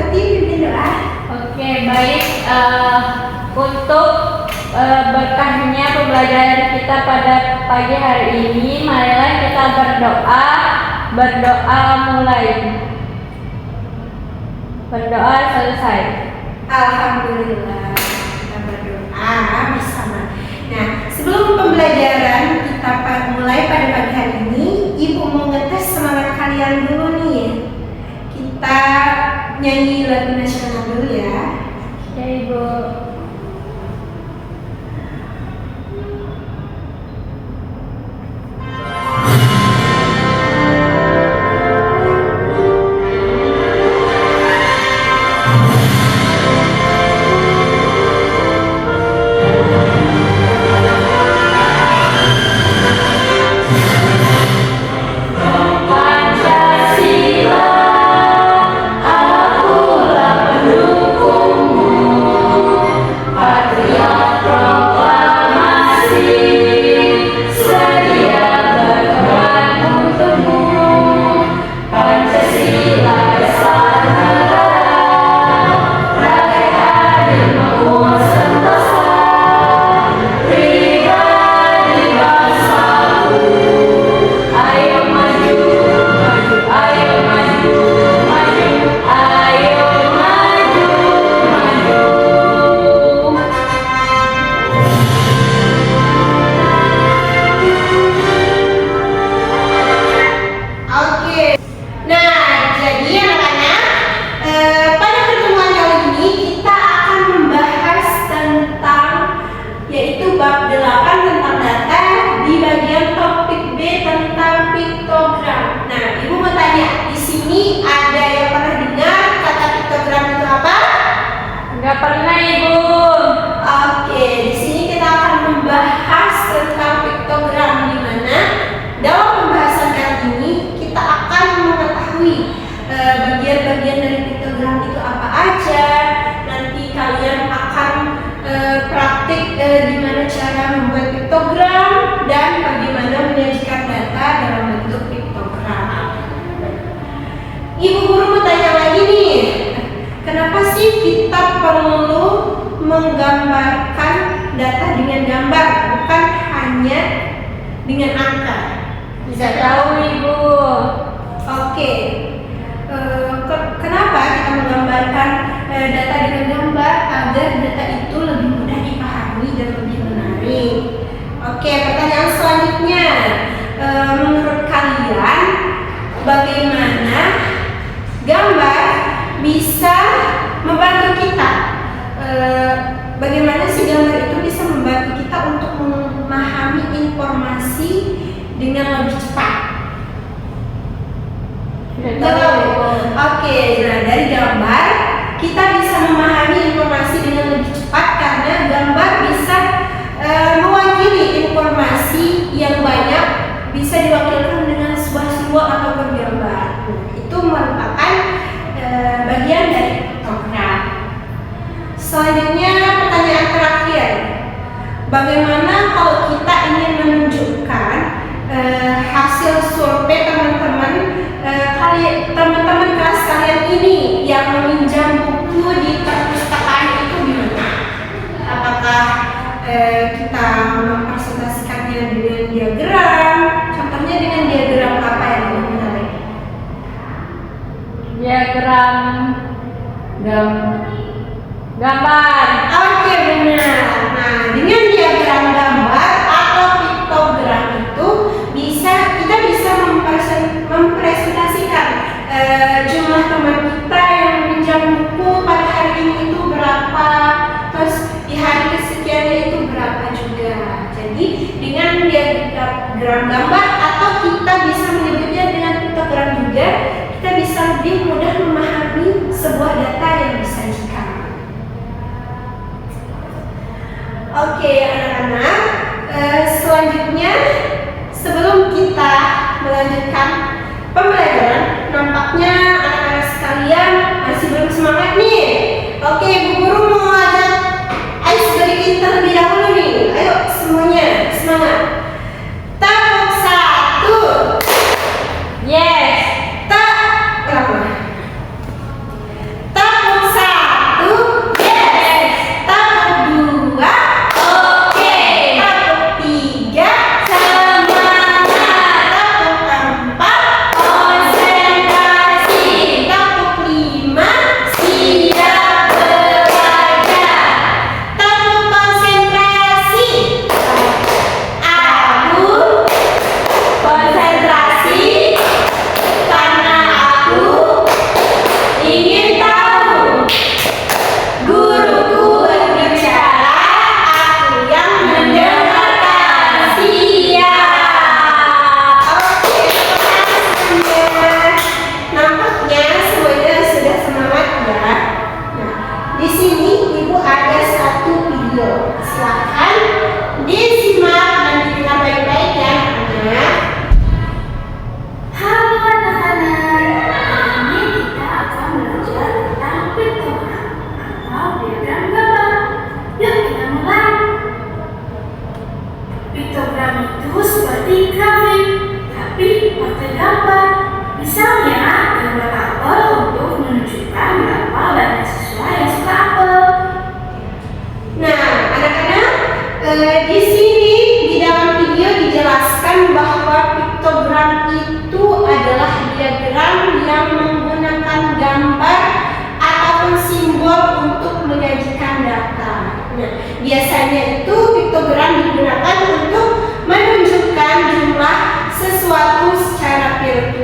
Tuti pimpin doa. Oke, baik. Untuk berkahnya pembelajaran kita pada pagi hari ini, marilah kita berdoa. Berdoa mulai. Berdoa selesai. Alhamdulillah, kita berdoa bersama. Nah, sebelum pembelajaran kita mulai pada pagi hari ini, Ibu mau ngetes semangat kalian dulu nih. Kita nyanyi lagu nasional dulu ya. Ya, Ibu. Nggak pernah, Ibu. Oke, di sini kita akan membahas tentang piktogram, di mana dalam pembahasan kali ini kita akan mengetahui bagian-bagian dari piktogram itu apa aja. Nanti kalian akan praktik gimana cara membuat piktogram dan bagaimana menyajikan data dalam bentuk piktogram. Ibu guru mau tanya lagi nih. Kenapa sih kita perlu menggambarkan data dengan gambar, bukan hanya dengan angka? Bisa tahu, Ibu. Oke. Kenapa kita menggambarkan data dengan gambar agar data itu lebih mudah dipahami dan lebih menarik? Oke, pertanyaan selanjutnya. Menurut kalian, bagaimana gambar bisa membantu kita? Bagaimana sih gambar itu bisa membantu kita untuk memahami informasi dengan lebih cepat? Oke, nah dari gambar kita bisa memahami informasi dengan lebih cepat karena gambar bisa mewakili informasi yang banyak, bisa diwakilkan dengan sebuah simbol ataupun gambar. Itu merupakan bagian dari piktogram. Selanjutnya pertanyaan terakhir, bagaimana kalau kita ingin menunjukkan hasil survei teman-teman kelas kalian ini yang meminjam buku di perpustakaan itu gimana? Apakah kita mempresentasikannya dengan diagram? Contohnya dengan diagram apa yang lebih menarik? Diagram gambar. Oke, benar. Nah, dengan diagram gambar atau piktogram itu kita bisa mempresentasikan jumlah teman kita yang meminjam buku pada hari ini itu berapa, terus di hari kesekiannya itu berapa juga. Jadi dengan diagram gambar atau kita bisa menyebutnya dengan piktogram juga, kita bisa lebih mudah memahami sebuah data yang disajikan. Oke, anak-anak, selanjutnya sebelum kita melanjutkan pembelajaran, nampaknya anak-anak sekalian masih belum semangat nih. Oke, Bu Guru mau ajak ice breaking terlebih dahulu nih. Ayo semuanya semangat. Tepuk satu. Yes. Tepuk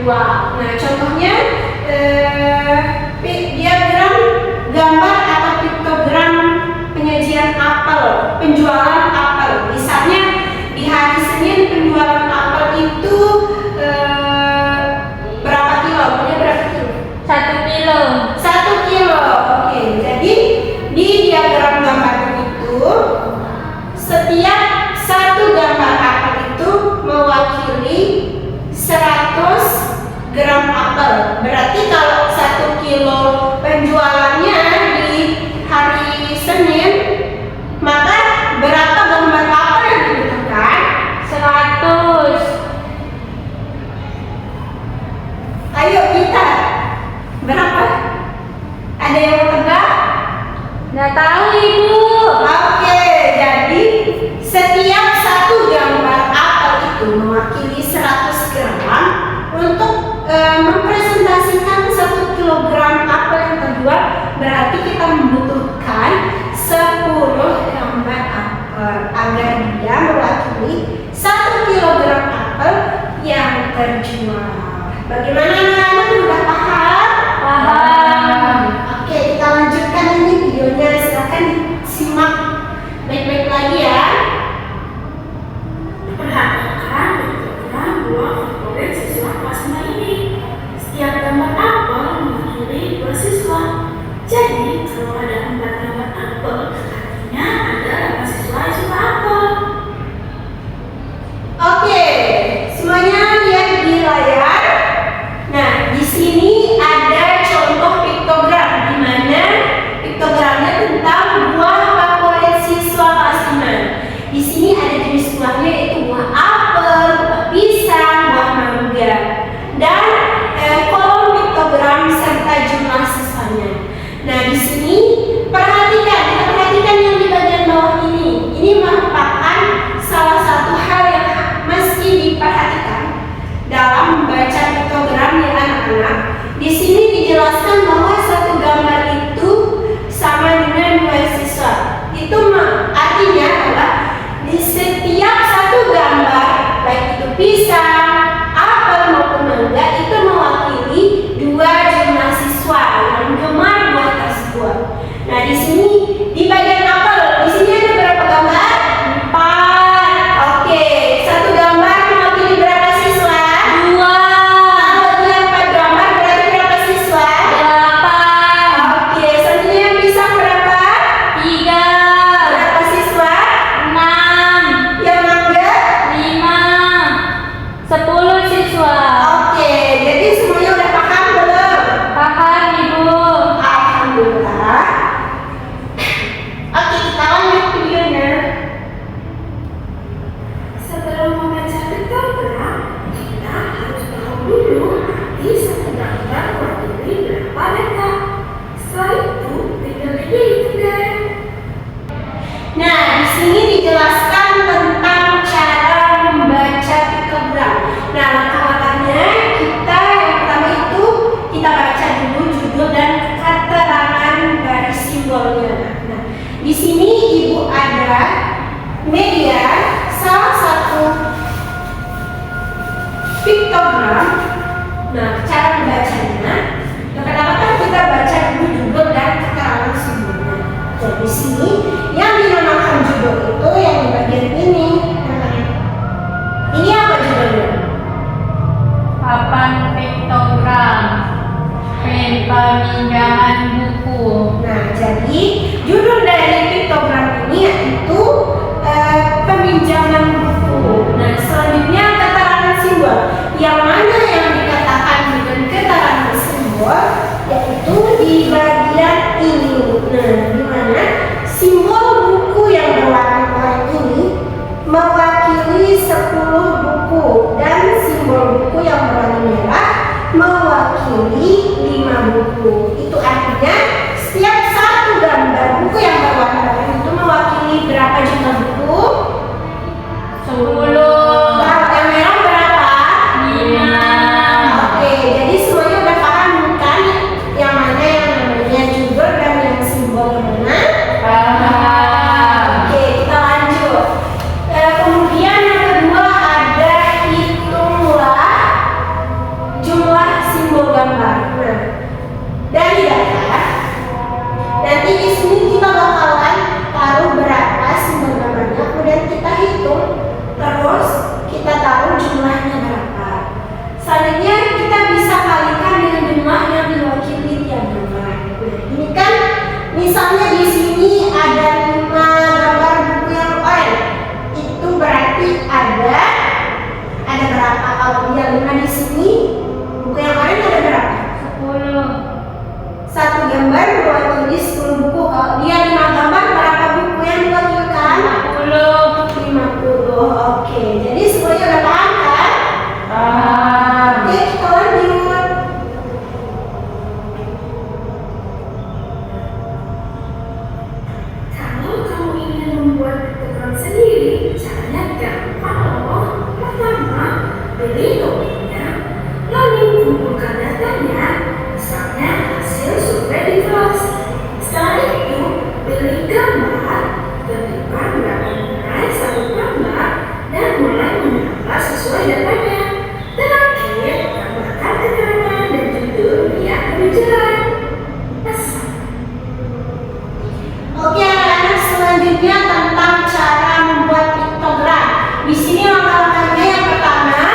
dua. Nah, contohnya diagram gambar atau piktogram penyajian apel, penjualan apel. Misalnya di hari Senin penjualan apel itu berapa kilo? Punya berapa kilo? 1 kilo. 1 kilo. Oke, jadi di diagram gambar itu setiap satu gambar apel itu mewakili 100 gram apel. Berarti kalau 1 kilo penjualannya di hari Senin, maka berapa gambar apel yang dibutuhkan? 100. Ayo kita, berapa? Ada yang mau tebak? Nggak tahu Ibu. Oke, jadi setiap satu gambar apel itu mewakili 100 gram. Untuk mempresentasikan 1 kilogram apel yang terjual, berarti kita membutuhkan 10 gambar apel agar dia mewakili 1 kilogram apel yang terjual. Bagaimana anak-anak, sudah paham? Paham. Oke, kita lanjutkan ini videonya. Silakan disimak baik-baik lagi ya. Perhatikan piktogram dua favorit siswa kelas 5 ini. Setiap gambar apel mewakili 2 siswa. Jadi, kalau ada 4 gambar apel, artinya ada 8 siswa yang suka apel. Oke, semuanya lihat di layar. Nah, di sini ada contoh piktogram di mana piktogramnya tentang buah favorit siswa kelas 5. Di sini ada jenis buahnya yaitu buah apel, buah pisang, buah mangga, dan kolom piktogram serta jumlah siswanya. Nah, di sini perhatikan yang di bagian bawah ini. Ini merupakan salah satu hal yang mesti diperhatikan dalam membaca piktogram ya anak-anak. Di sini dijelaskan bahwa satu gambar itu sama dengan 2 siswa. Itu artinya adalah di setiap satu gambar, baik itu pisang, apel maupun mangga, itu mewakili 2 jumlah siswa yang gemar buah tersebut. Nah, di sini di bagian apel, di sini ada berapa gambar? 4. Oke, satu gambar mewakili berapa siswa? 2. Kalau dia 4 gambar berarti berapa siswa? 8. Oke, selanjutnya yang pisang berapa? 3. Berapa siswa? 6. Yang mangga? 5. 10 siswa. Oke, jadi semuanya udah paham belum? Paham Ibu. Alhamdulillah. Oke, kita lanjut videonya. Sebelum membaca piktogram, kita harus tahu dulu arti satu gambar mewakili berapa letter. Setelah itu, tinggal dihitung deh. Nah, di sini dijelaskan tentang cara membaca piktogram. Nah, langkah-langkahnya yang pertama itu kita baca dulu judul dan keterangan dari simbolnya. Nah, di sini Ibu ada media salah satu piktogram. Nah, cara membacanya, yang pertama kan kita baca dulu judul dan keterangan simbolnya. Jadi di sini yang dinamakan judul itu yang di bagian ini. Ini apa judulnya? Papan piktogram. Pemindahan buku. Nah, jadi judul dari piktogram ini yaitu pemindahan misalnya di sini ada 5 gambar buku yang oranye, itu berarti ada berapa? Kalau dia 5 di sini, buku yang oranye ada berapa? 10. Satu gambar mewakili 10 buku. Kalau dia 5 gambar, berapa buku yang diwakilkan? 50. Oke, jadi semuanya udah paham kan? Oke, kita lanjut. Kalau kamu ingin membuat piktogram sendiri, caranya gampang loh. Pertama, pilih topiknya, lalu kumpulkan datanya, misalnya hasil survei di kelas. Setelah itu, pilih gambar, tentukan berapa nilai satu gambar, dan mulai menambah sesuai datanya. Terakhir, tambahkan keterangan dan judul biar lebih jelas. Pesan. Oke, anak-anak, selanjutnya tentang cara membuat piktogram. Di sini langkah-langkahnya yang pertama,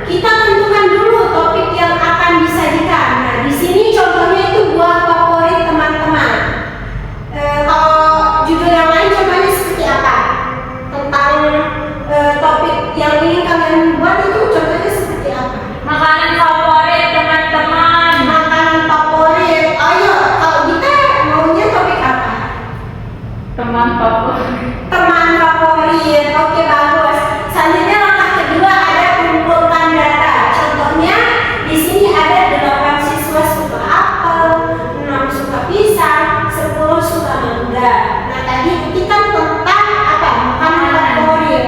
kita tentukan dulu topik yang akan disajikan. Nah, di sini contohnya itu buah favorit teman-teman. Kalau judul yang lain contohnya seperti apa? Tentang topik yang ingin kalian buat itu contohnya seperti apa? Makanan favorit teman-teman. Makanan favorit. Ayo, kalau kita maunya topik apa? Teman favorit. Teman favorit. Oke, bagus. Selanjutnya langkah kedua ada kumpulkan data. Contohnya di sini ada 8 siswa suka apel, 6 suka pisang, 10 suka mangga. Nah, tadi kita tentang apa? Makanan favorit.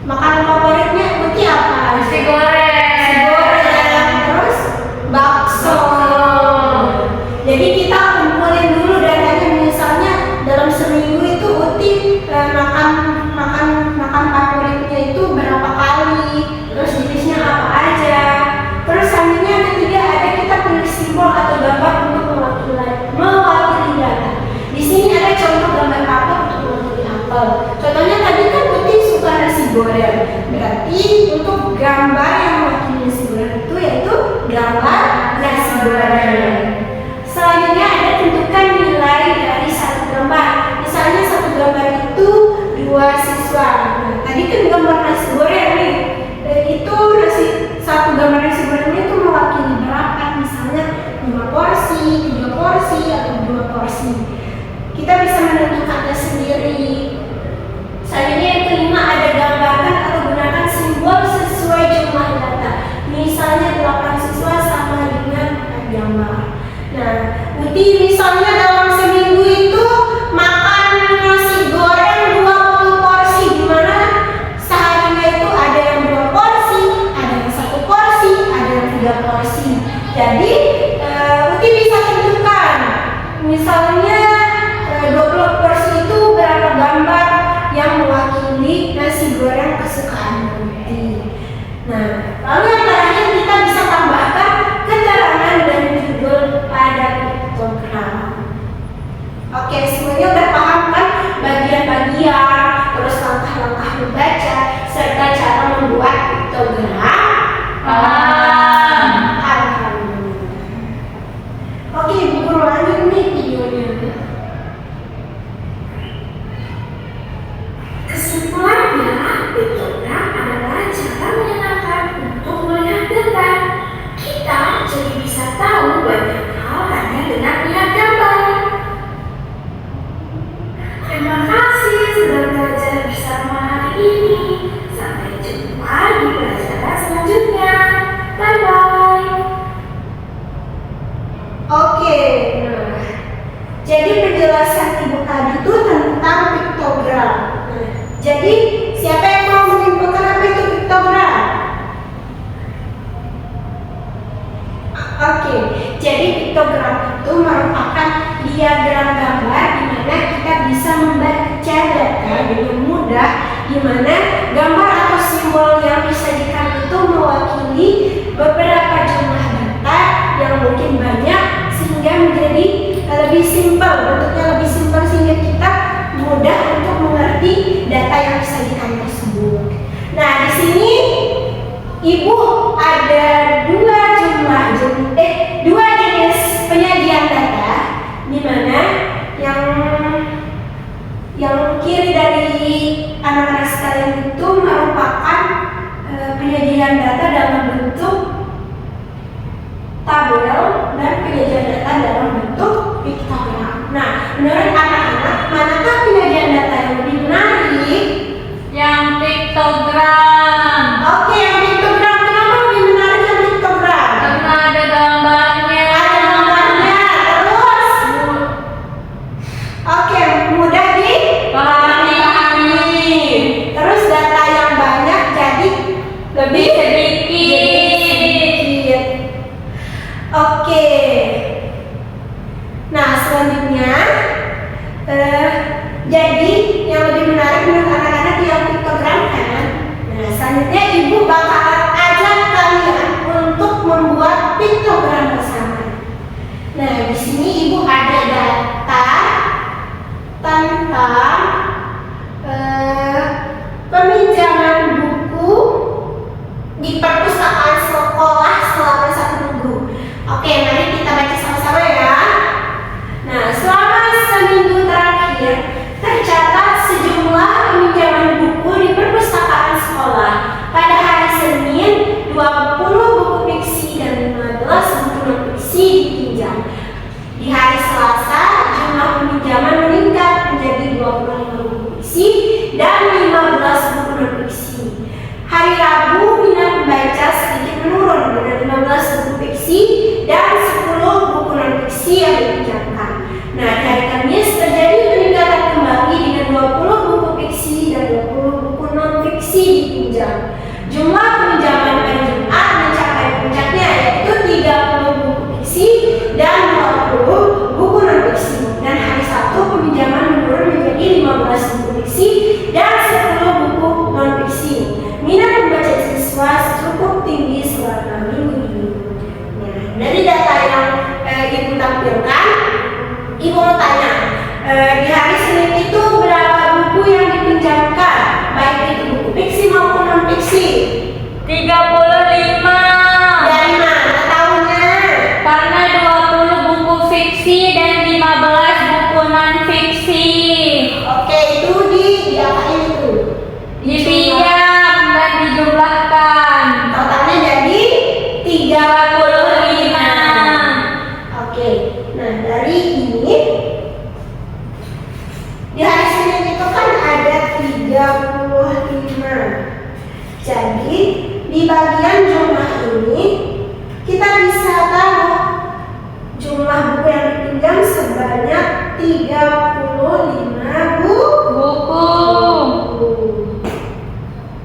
Makanan favoritnya Uti apa? Nasi goreng. Nasi goreng. Terus bakso. Jadi kita kumpulin dulu datanya, misalnya dalam seminggu itu Uti makan favoritnya itu berapa kali, terus jenisnya apa aja. Terus selanjutnya yang ketiga ada kita pilih simbol atau gambar untuk mewakili data. Di sini ada contoh gambar apel untuk mewakili apel. Contohnya tadi kan Uti suka nasi goreng, berarti untuk gambar yang mewakili nasi goreng itu yaitu gambar nasi goreng. Selanjutnya ada tentukan nilai dari satu gambar. Misalnya satu gambar itu 2 siswa. Nah, tadi kan gambar nasi goreng nih. Itu satu gambar nasi gorengnya itu mewakili berapa? Misalnya 5 porsi, 3 porsi, atau 2 porsi. Kita bisa menentukannya sendiri. Selanjutnya yang kelima ada gambarkan atau gunakan simbol sesuai jumlah data. Misalnya 8 siswa sama dengan gambar. Nah, Uti misalnya dalam seminggu itu makan nasi goreng 20 porsi, di mana seharinya itu ada yang 2 porsi, ada yang 1 porsi, ada yang 3 porsi. Jadi Uti bisa tentukan, misalnya 20 porsi itu berapa gambar yang mewakili nasi goreng kesukaan Uti. Nah, lalu yang terakhir kita bisa tambahkan keterangan dan judul pada piktogram. Oke, semuanya udah paham kan bagian-bagian, terus langkah-langkah membaca, serta cara membuat piktogram? Paham. Alhamdulillah. Oke, Bu Guru lanjut nih videonya. Kesimpulannya, piktogram adalah cara menyenangkan untuk melihat data. Kita jadi bisa tahu banyak hal hanya dengan melihat gambar. Terima kasih sudah belajar bersama hari ini. Sampai jumpa di pelajaran selanjutnya. Bye-bye. Oke, nah, jadi penjelasan Ibu tadi itu tentang piktogram. Nah, jadi siapa yang mau menyimpulkan apa itu piktogram? Oke, jadi piktogram itu merupakan diagram gambar di mana kita bisa membaca data dengan mudah, di mana gambar atau simbol yang disajikan itu mewakili beberapa jumlah data yang mungkin banyak sehingga menjadi lebih simpel, bentuknya lebih simpel sehingga kita mudah untuk mengerti data yang disajikan tersebut. Nah, di sini Ibu ada dua jenis penyajian data, di mana yang penyajian data dalam bentuk tabel dan penyajian data dalam bentuk piktogram. Nah, menurut anak-anak, manakah penyajian data yang lebih menarik? Yang piktogram. Oke, yang piktogram. Kenapa lebih menarik yang piktogram? Karena ada gambarnya. Ada gambarnya. Terus, oke, mudah Pahami. Terus data yang banyak jadi Lebih sedikit. Oke. Nah, selanjutnya jadi yang lebih menarik menurut anak-anak yang piktogram kan? Nah, selanjutnya ibu bakalan ajak kalian untuk membuat piktogram bersama. Nah, di sini ibu ada data tentang peminjaman buku di perpustakaan sekolah selama 1 minggu. Oke, mari kita baca sama-sama ya. Nah, selama seminggu terakhir tercatat sejumlah peminjaman buku di perpustakaan sekolah. Pada hari Senin, 20 buku fiksi dan 15 buku non-fiksi dipinjam. Di hari Selasa, jumlah peminjaman meningkat menjadi 25 buku fiksi dan 15 buku non-fiksi. Hari Rabu, minat membaca sedikit menurun dengan 15 buku fiksi dan 10 buku non-fiksi yang dipinjamkan. Nah, di hari Kamis terjadi peningkatan kembali dengan 20 buku fiksi dan 20 buku non-fiksi dipinjam. Jumlah peminjaman pada Jumat mencapai puncaknya, yaitu 30 buku fiksi dan 20 buku non-fiksi. Dan hari Sabtu peminjaman menurun menjadi 15 buku fiksi dan 10 buku non-fiksi. Minat membaca siswa cukup tinggi selama minggu ini. Nah, dari data yang ibu tampilkan, ibu mau tanya, di hari Senin itu berapa buku yang dipinjamkan, baik itu buku fiksi maupun non-fiksi? 35. Dari mana tahunnya? Karena 20 buku fiksi dan 15 buku non-fiksi. Oke, itu diapain itu? Dipinjam dan dijumlahkan. Totalnya jadi 35. 35. Oke, nah dari ini di hari Senin itu kan ada 35. Jadi di bagian jumlah ini kita bisa tahu jumlah buku yang dipinjam sebanyak 35 Buku.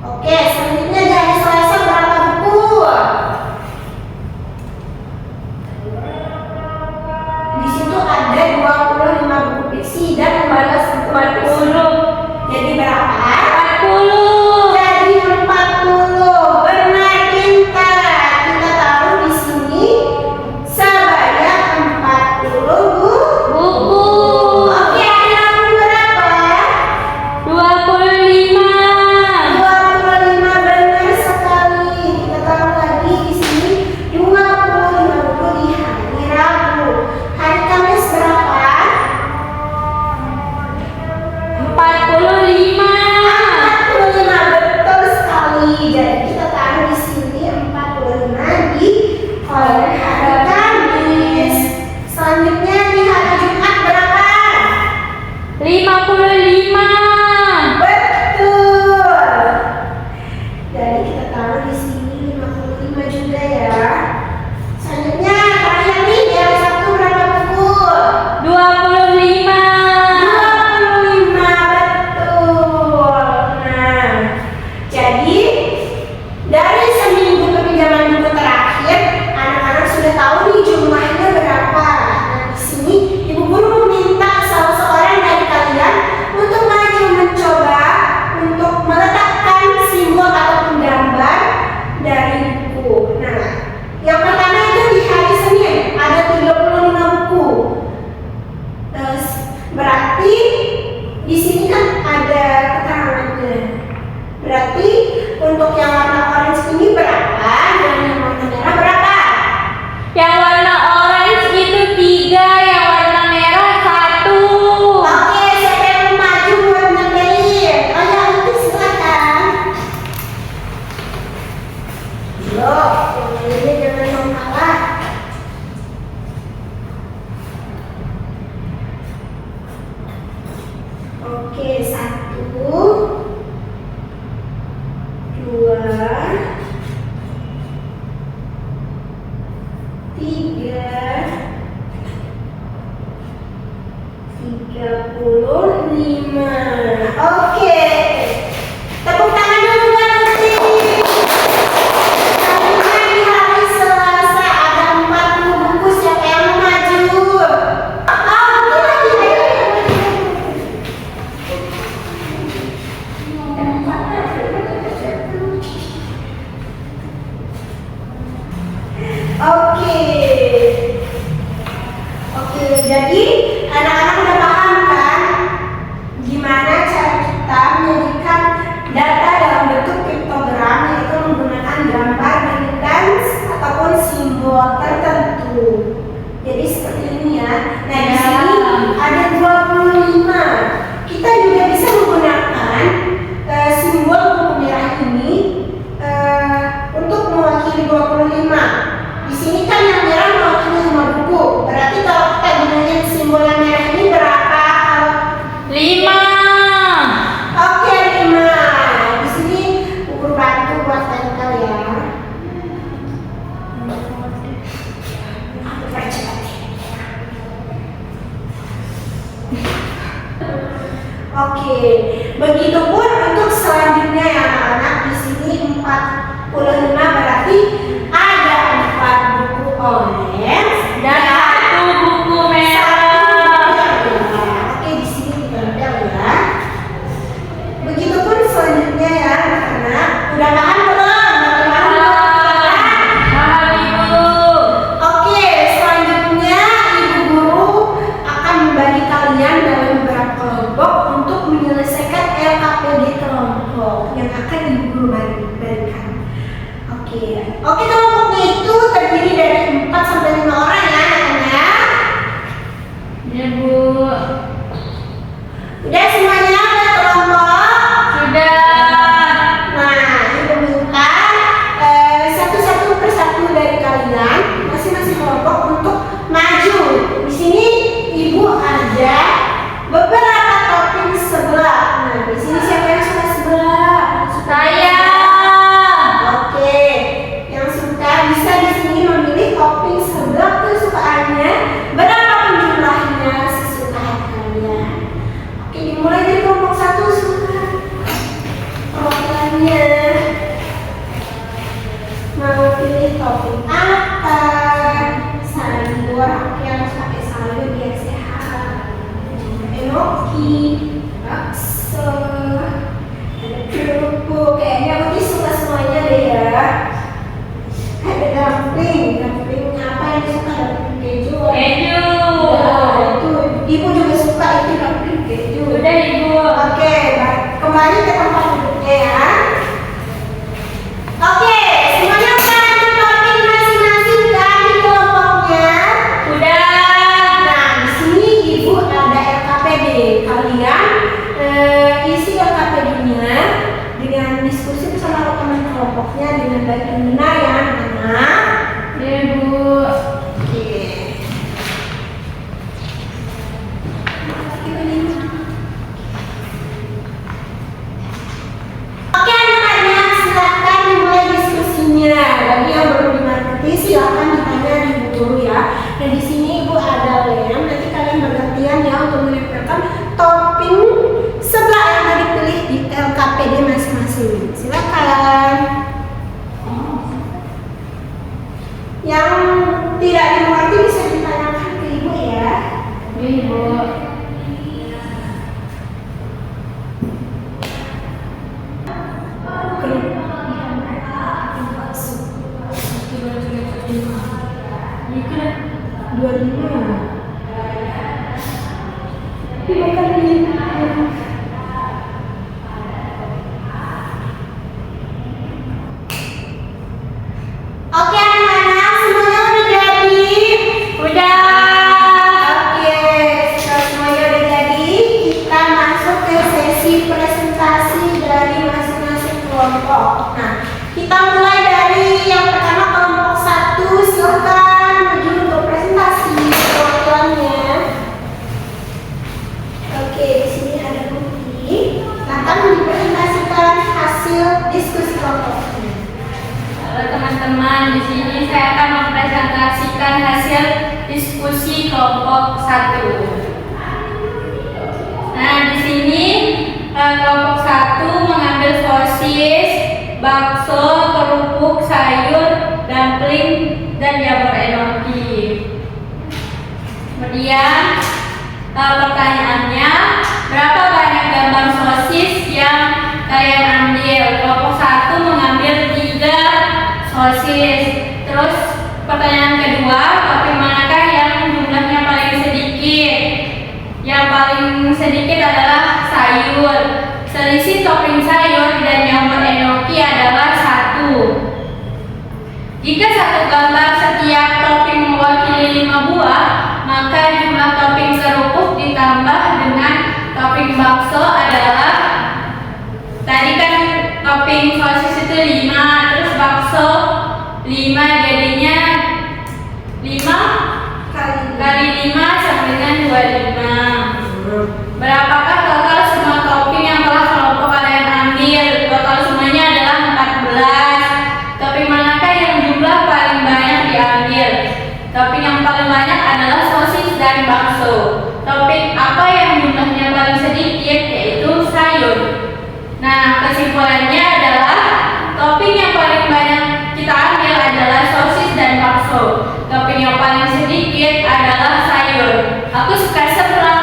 Oke, selanjutnya di hari Selasa berapa buku? Di situ ada 25 buku fiksi dan 15 buku non-fiksi. 40. Jadi berapa? 40. Jadi 40. Benar, pintar. Kita taruh di sini sebanyak 40 Buku. Oke, ada aku berapa? 25. 25, benar sekali. Kita taruh lagi di sini 25 buku di hari Rabu. Hari Kamis berapa? 45. 45, betul sekali. Jadi kita taruh di sini 45 di kolom hari Kamis. Selanjutnya di hari Jumat berapa? 55. Betul. Jadi kita taruh di sini 55 juga ya. Selanjutnya terakhir nih di hari Sabtu berapa buku? 25. 25, betul. Nah, jadi dari seminggu peminjaman buku terakhir, anak-anak sudah tahu nih jumlahnya berapa. Nah, di sini ibu guru meminta salah seorang dari kalian untuk maju mencoba untuk meletakkan simbol ataupun gambar dari buku. Nah, yang pertama itu di hari Senin ada 35 buku. Berarti di sini kan ada keterangannya. Berarti untuk yang warna orange ini berapa dan yang warna merah berapa? Yang warna orange itu 3, yang warna merah 1. Oke, siapa yang mau maju buat ngerjain? Oh ya, itu silakan. 35. Oke. Tepuk tangan dulu buat Uti. Selanjutnya di hari Selasa ada 40 buku. Siapa yang mau maju? Uti lagi. Oke, jadi anak-anak udah paham kan gimana cara kita menyajikan data dalam bentuk piktogram, yaitu menggunakan gambar dan ataupun simbol tertentu. Jadi seperti ini ya. Nah, di sini ada 25. Kita juga bisa menggunakan simbol buku merah ini untuk mewakili 25. Di sini kan yang merah mewakili 5 buku. Berarti kalau kita gunakan simbol yang merah ini berapa? 5. Oke, 5. Di sini ukur batu buat tempel ya. Aku percepat. Oke, begitupun untuk selanjutnya ya anak-anak. Di sini 45 berarti ada 4 buku orange Dan 1 buku merah. Oke, di sini ditempel ya. Begitupun selanjutnya ya anak-anak. Udah paham belum? Bagaimana? Paham, Ibu. Oke, selanjutnya Ibu Guru akan membagi kalian dalam beberapa kelompok untuk menyelesaikan LKPD kelompok yang akan Ibu Guru berikan. Oke, kelompoknya itu terdiri dari 4 sampai 5 orang ya anak-anak. Ya, Bu. Udah semuanya ada kelompok? Sudah. Nah, Ibu minta satu persatu dari kalian masing-masing kelompok untuk maju. Di sini Ibu ada beberapa topping sebelah. Nah, di sini siapa yang suka sebelah? Saya. Oke, yang suka bisa di sini memilih topping sebelah kesukaannya. Berapapun jumlahnya sesuka hati kalian. Oke, dimulai dari kelompok 1 suka perwakilannya. Mau pilih topping apa? Sayur, oke harus pakai sayur biar sehat. Enoki, bakso, ada kerupuk. Kayaknya Uti suka semuanya deh ya. Ada dumpling apa yang disuka? Dumpling keju. Keju. Nah, itu Ibu juga suka itu dumpling keju. Sudah, Ibu. Oke, baik. Kembali ke tempat duduknya ya. Oke, semuanya udah ada topping masing-masing kan di kelompoknya? Sudah. Nah, di sini Ibu ada LKPD. Kalian isi LKPD-nya dengan diskusi bersama teman kelompoknya dengan baik dan benar ya anak-anak. Ya, Bu. Oke. Oke anak-anak, silakan dimulai diskusinya. Bagi yang belum dimengerti silakan ditanya di Ibu Guru ya. Dan di sini Ibu ada lem. Nanti kalian bergantian ya untuk menempelkan topping sebelah yang tadi pilih di LKPD masing-masing. Silakan. Yang tidak dimengerti bisa ditanyakan ke Ibu ya. Ya, Ibu. Oke anak-anak, semuanya udah jadi? Udah. Oke, setelah semuanya udah jadi, kita masuk ke sesi presentasi dari masing-masing kelompok. Nah, kita mulai dari yang pertama kelompok 1. Silakan maju untuk presentasi perwakilannya. Oke, di sini ada Putri akan dipresentasikan hasil diskusi kelompoknya. Halo teman-teman, di sini saya akan mempresentasikan hasil diskusi kelompok 1. Kelompok 1 mengambil sosis, bakso, kerupuk, sayur, dumpling, dan jamur enoki. Kemudian pertanyaannya, berapa banyak gambar sosis yang kalian ambil? Kelompok 1 mengambil 3 sosis. Terus pertanyaan kedua, topping manakah yang jumlahnya paling sedikit? Yang paling sedikit adalah sayur. Selisih topping sayur dan jamur enoki adalah 1. Jika satu gambar setiap topping mewakili 5 buah, maka jumlah topping kerupuk ditambah dengan topping bakso adalah, tadi kan topping sosis itu 5, terus bakso 5, jadinya 5 kali 5 sama dengan 25. Berapakah total semua topping yang telah kelompok kalian ambil? Total semuanya adalah 14. Topping manakah yang jumlah paling banyak diambil? Topping yang paling banyak adalah sosis dan bakso. Topping apa yang jumlahnya paling sedikit? Yaitu sayur. Nah, kesimpulannya adalah topping yang paling banyak kita ambil adalah sosis dan bakso. Topping yang paling sedikit adalah sayur. Aku suka sebelah.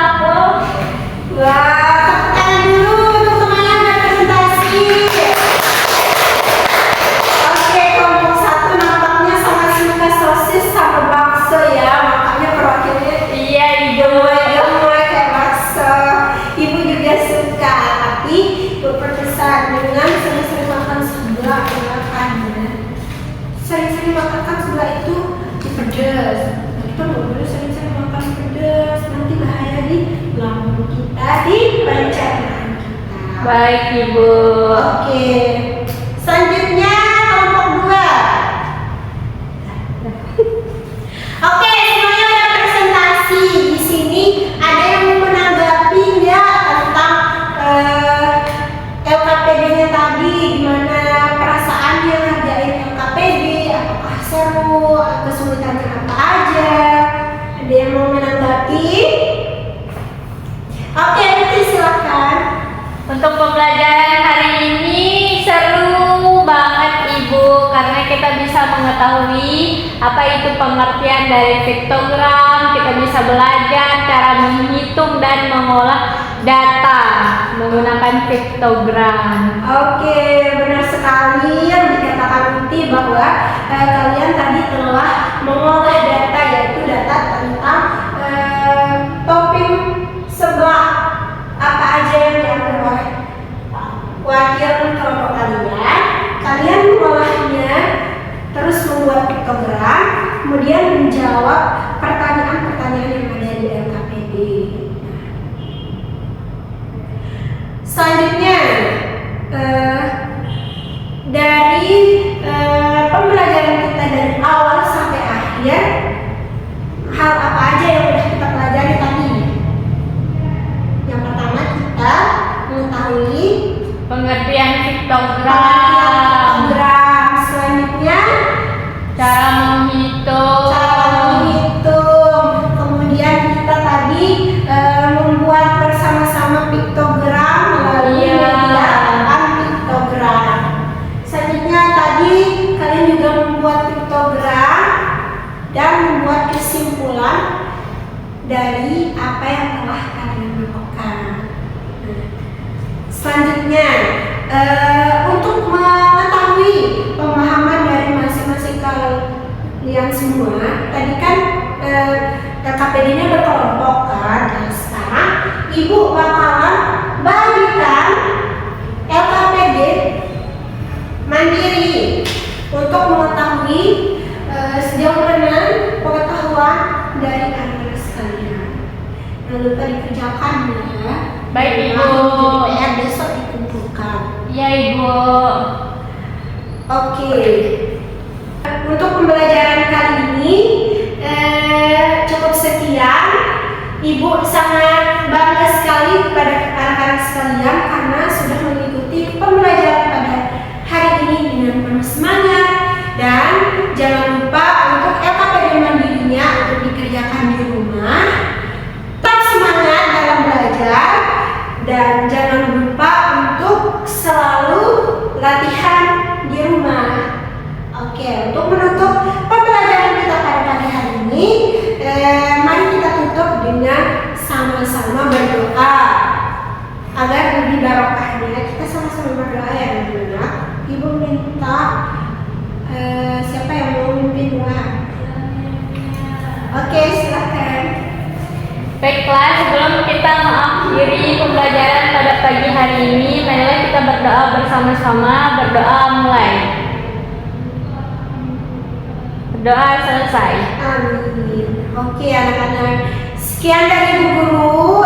Wah, tepuk tangan dulu untuk teman yang berpresentasi. Oke, kelompok 1 nampaknya sangat suka sosis sama bakso ya, makanya perwakilannya Iya, Ibu. gemoy kayak bakso. Ibu juga suka, tapi Ibu berpesan dengan sering-sering makan sebelah ya kan. Sering-sering makan kan sebelah itu pedas. Kita nggak boleh sering-sering makan pedas, nanti bahaya di lambung kita, di pencernaan kita. Baik, Ibu. Oke, selanjutnya kelompok 2. Oke, semuanya udah presentasi. Di sini ada yang mau menanggapi nggak tentang LKPD-nya tadi? Gimana perasaannya ngerjain LKPD? Apakah seru? Kesulitannya apa aja? Ada yang mau menanggapi? Oke, Putri silakan. Untuk pembelajaran hari ini seru banget Ibu, karena kita bisa mengetahui apa itu pengertian dari piktogram. Kita bisa belajar cara menghitung dan mengolah data menggunakan piktogram. Oke, benar sekali yang dikatakan Putri bahwa kalian tadi telah mengolah data, yaitu data tentang topping sebelah apa aja yang diambil oleh wakil kelompok kalian. Kalian mengolahnya, terus membuat piktogram, kemudian menjawab pertanyaan-pertanyaan yang ada di LKPD. Selanjutnya, dari pembelajaran kita dari awal sampai akhir, hal apa aja yang sudah kita pelajari tadi? Yang pertama, kita mengetahui Pengertian piktogram, piktogram. Selanjutnya, cara menghitung. Kemudian kita tadi membuat bersama-sama piktogram melalui media piktogram. Selanjutnya tadi kalian juga membuat piktogram dan membuat kesimpulan dari apa yang telah kalian lakukan. Selanjutnya, untuk mengetahui pemahaman dari masing-masing kalian semua, tadi kan LKPD-nya berkelompok kan. Nah, sekarang Ibu bakalan bagikan LKPD mandiri untuk mengetahui sejauh mana pengetahuan dari anak-anak sekalian. Jangan lupa dikerjakan ya. Baik, Ibu. PR besok dikumpulkan. Iya, Ibu. Oke. Untuk pembelajaran kali ini cukup sekian. Ibu sangat bangga sekali kepada anak-anak sekalian karena sudah mengikuti pembelajaran pada hari ini dengan penuh semangat. Dan jangan lupa untuk LKPD mandirinya untuk dikerjakan di rumah. Tetap semangat dalam belajar dan jangan lupa latihan di rumah. Oke, untuk menutup pembelajaran kita pada pagi hari ini, mari kita tutup dengan sama-sama berdoa agar lebih barokahnya. Kita sama-sama berdoa ya teman-teman. Ibu minta siapa yang mau memimpin doa? Oke, silakan. Baiklah, sebelum kita mengakhiri pembelajaran pada pagi hari ini, marilah kita berdoa bersama-sama. Berdoa mulai. Berdoa selesai. Amin. Oke anak-anak, sekian dari Ibu Guru.